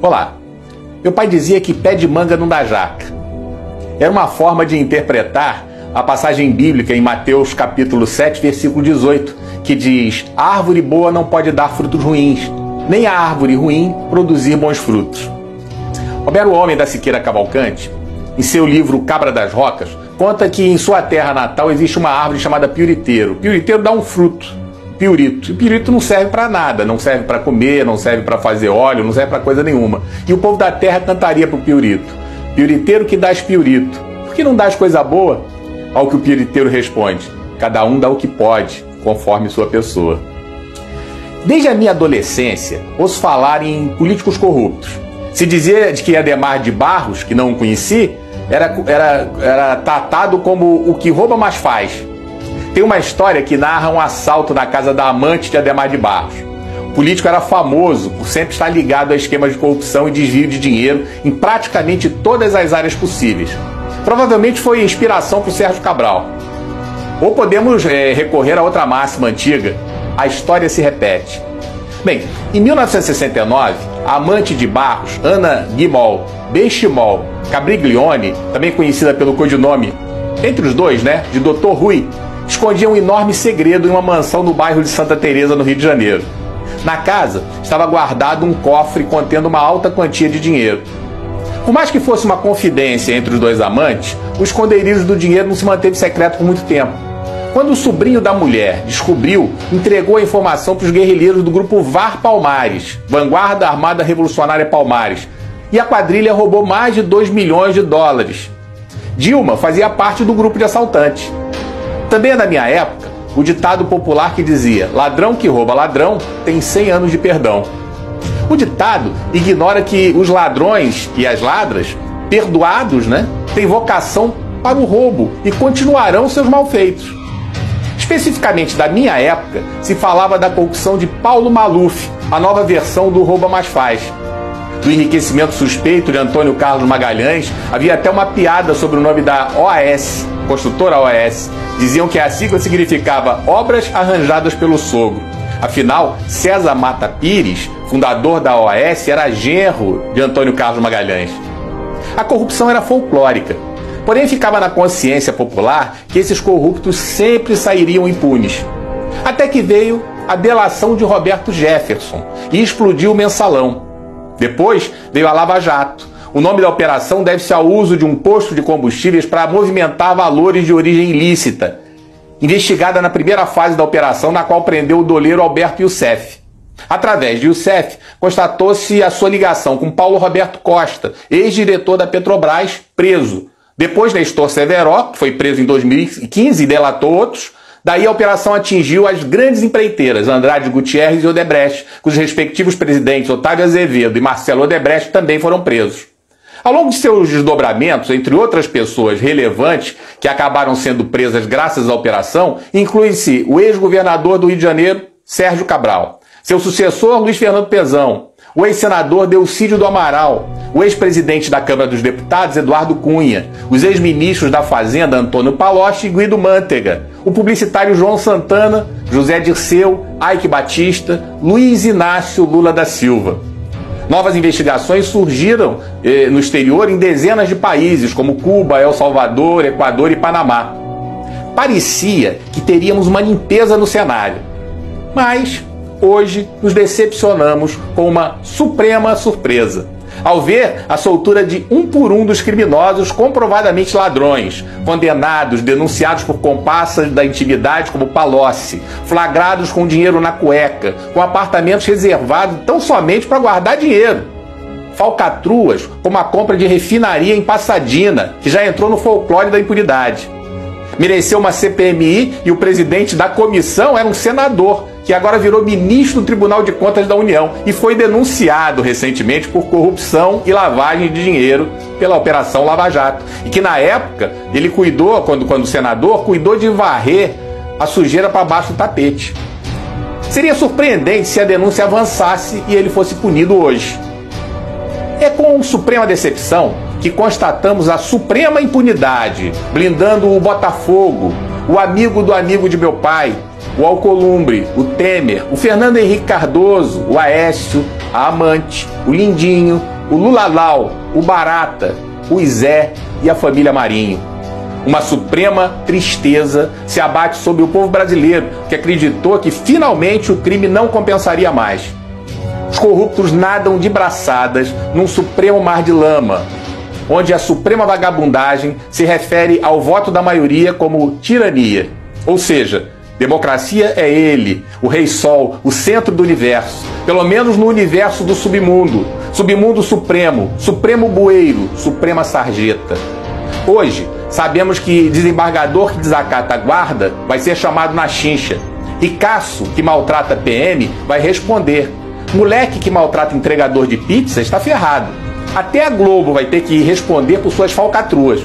Olá, meu pai dizia que pé de manga não dá jaca. Era uma forma de interpretar a passagem bíblica em Mateus capítulo 7, versículo 18, que diz: a árvore boa não pode dar frutos ruins, nem a árvore ruim produzir bons frutos. Homero Homem da Siqueira Cavalcante, em seu livro Cabra das Rocas, conta que em sua terra natal existe uma árvore chamada piuriteiro. O piuriteiro dá um fruto, piurito. E piurito não serve para nada, não serve para comer, não serve para fazer óleo, não serve para coisa nenhuma. E o povo da terra cantaria pro piurito: piuriteiro que dás piurito, por que não dás coisa boa? Ao que o piuriteiro responde: cada um dá o que pode, conforme sua pessoa. Desde a minha adolescência, ouço falar em políticos corruptos. Se dizia de que Adhemar de Barros, que não o conheci, era tratado como o que rouba mais faz. Tem uma história que narra um assalto na casa da amante de Adhemar de Barros. O político era famoso por sempre estar ligado a esquemas de corrupção e desvio de dinheiro em praticamente todas as áreas possíveis. Provavelmente foi inspiração para o Sérgio Cabral. Ou podemos recorrer a outra máxima antiga: a história se repete. Bem, em 1969, a amante de Barros, Ana Guimol Benchimol Cabriglione, também conhecida pelo codinome, entre os dois, de Dr. Rui, escondia um enorme segredo em uma mansão no bairro de Santa Teresa, no Rio de Janeiro. Na casa estava guardado um cofre contendo uma alta quantia de dinheiro. Por mais que fosse uma confidência entre os dois amantes, o esconderijo do dinheiro não se manteve secreto por muito tempo. Quando o sobrinho da mulher descobriu, entregou a informação para os guerrilheiros do grupo VAR Palmares, Vanguarda Armada Revolucionária Palmares, e a quadrilha roubou mais de 2 milhões de dólares. Dilma fazia parte do grupo de assaltantes. Também é da minha época o ditado popular que dizia: ladrão que rouba ladrão tem 100 anos de perdão. O ditado ignora que os ladrões e as ladras, perdoados, têm vocação para o roubo e continuarão seus malfeitos. Especificamente da minha época, se falava da corrupção de Paulo Maluf, a nova versão do Rouba Mais Faz. Do enriquecimento suspeito de Antônio Carlos Magalhães, havia até uma piada sobre o nome da OAS, construtora OAS. Diziam que a sigla significava Obras Arranjadas pelo Sogro. Afinal, César Mata Pires, fundador da OAS, era genro de Antônio Carlos Magalhães. A corrupção era folclórica. Porém, ficava na consciência popular que esses corruptos sempre sairiam impunes. Até que veio a delação de Roberto Jefferson e explodiu o Mensalão. Depois veio a Lava Jato. O nome da operação deve-se ao uso de um posto de combustíveis para movimentar valores de origem ilícita, investigada na primeira fase da operação, na qual prendeu o doleiro Alberto Youssef. Através de Youssef, constatou-se a sua ligação com Paulo Roberto Costa, ex-diretor da Petrobras, preso. Depois, Nestor Severo, que foi preso em 2015 e delatou outros. Daí a operação atingiu as grandes empreiteiras Andrade Gutierrez e Odebrecht, cujos respectivos presidentes Otávio Azevedo e Marcelo Odebrecht também foram presos. Ao longo de seus desdobramentos, entre outras pessoas relevantes que acabaram sendo presas graças à operação, inclui-se o ex-governador do Rio de Janeiro, Sérgio Cabral, seu sucessor, Luiz Fernando Pezão, o ex-senador Delcídio do Amaral, o ex-presidente da Câmara dos Deputados, Eduardo Cunha, os ex-ministros da Fazenda, Antônio Palocci e Guido Mantega, o publicitário João Santana, José Dirceu, Eike Batista, Luiz Inácio Lula da Silva. Novas investigações surgiram no exterior em dezenas de países, como Cuba, El Salvador, Equador e Panamá. Parecia que teríamos uma limpeza no cenário, mas hoje nos decepcionamos com uma suprema surpresa, ao ver a soltura de um por um dos criminosos comprovadamente ladrões, condenados, denunciados por comparsas da intimidade como Palocci, flagrados com dinheiro na cueca, com apartamentos reservados tão somente para guardar dinheiro. Falcatruas como a compra de refinaria em Passadina, que já entrou no folclore da impunidade. Mereceu uma CPMI e o presidente da comissão era um senador, que agora virou ministro do Tribunal de Contas da União e foi denunciado recentemente por corrupção e lavagem de dinheiro pela Operação Lava Jato. E que na época ele cuidou, quando senador, cuidou de varrer a sujeira para baixo do tapete. Seria surpreendente se a denúncia avançasse e ele fosse punido hoje. É com suprema decepção que constatamos a suprema impunidade, blindando o Botafogo, o amigo do amigo de meu pai, o Alcolumbre, o Temer, o Fernando Henrique Cardoso, o Aécio, a Amante, o Lindinho, o Lulalau, o Barata, o Zé e a família Marinho. Uma suprema tristeza se abate sobre o povo brasileiro, que acreditou que finalmente o crime não compensaria mais. Os corruptos nadam de braçadas num supremo mar de lama, onde a suprema vagabundagem se refere ao voto da maioria como tirania. Ou seja, democracia é ele, o Rei Sol, o centro do universo, pelo menos no universo do submundo, submundo supremo, supremo bueiro, suprema sarjeta. Hoje, sabemos que desembargador que desacata a guarda vai ser chamado na chincha. Ricaço que maltrata PM vai responder. Moleque que maltrata entregador de pizza está ferrado. Até a Globo vai ter que responder por suas falcatruas,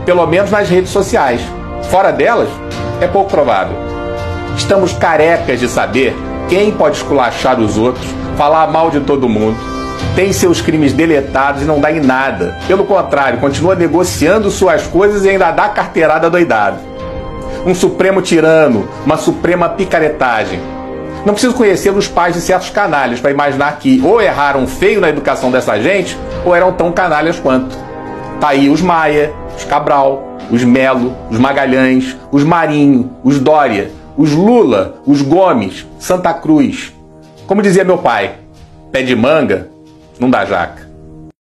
pelo menos nas redes sociais. Fora delas, é pouco provável. Estamos carecas de saber quem pode esculachar os outros, falar mal de todo mundo, tem seus crimes deletados e não dá em nada. Pelo contrário, continua negociando suas coisas e ainda dá carteirada doidado. Um supremo tirano, uma suprema picaretagem. Não preciso conhecer os pais de certos canalhas para imaginar que ou erraram feio na educação dessa gente, ou eram tão canalhas quanto. Tá aí os Maia, os Cabral, os Melo, os Magalhães, os Marinho, os Dória, os Lula, os Gomes, Santa Cruz. Como dizia meu pai, pé de manga não dá jaca.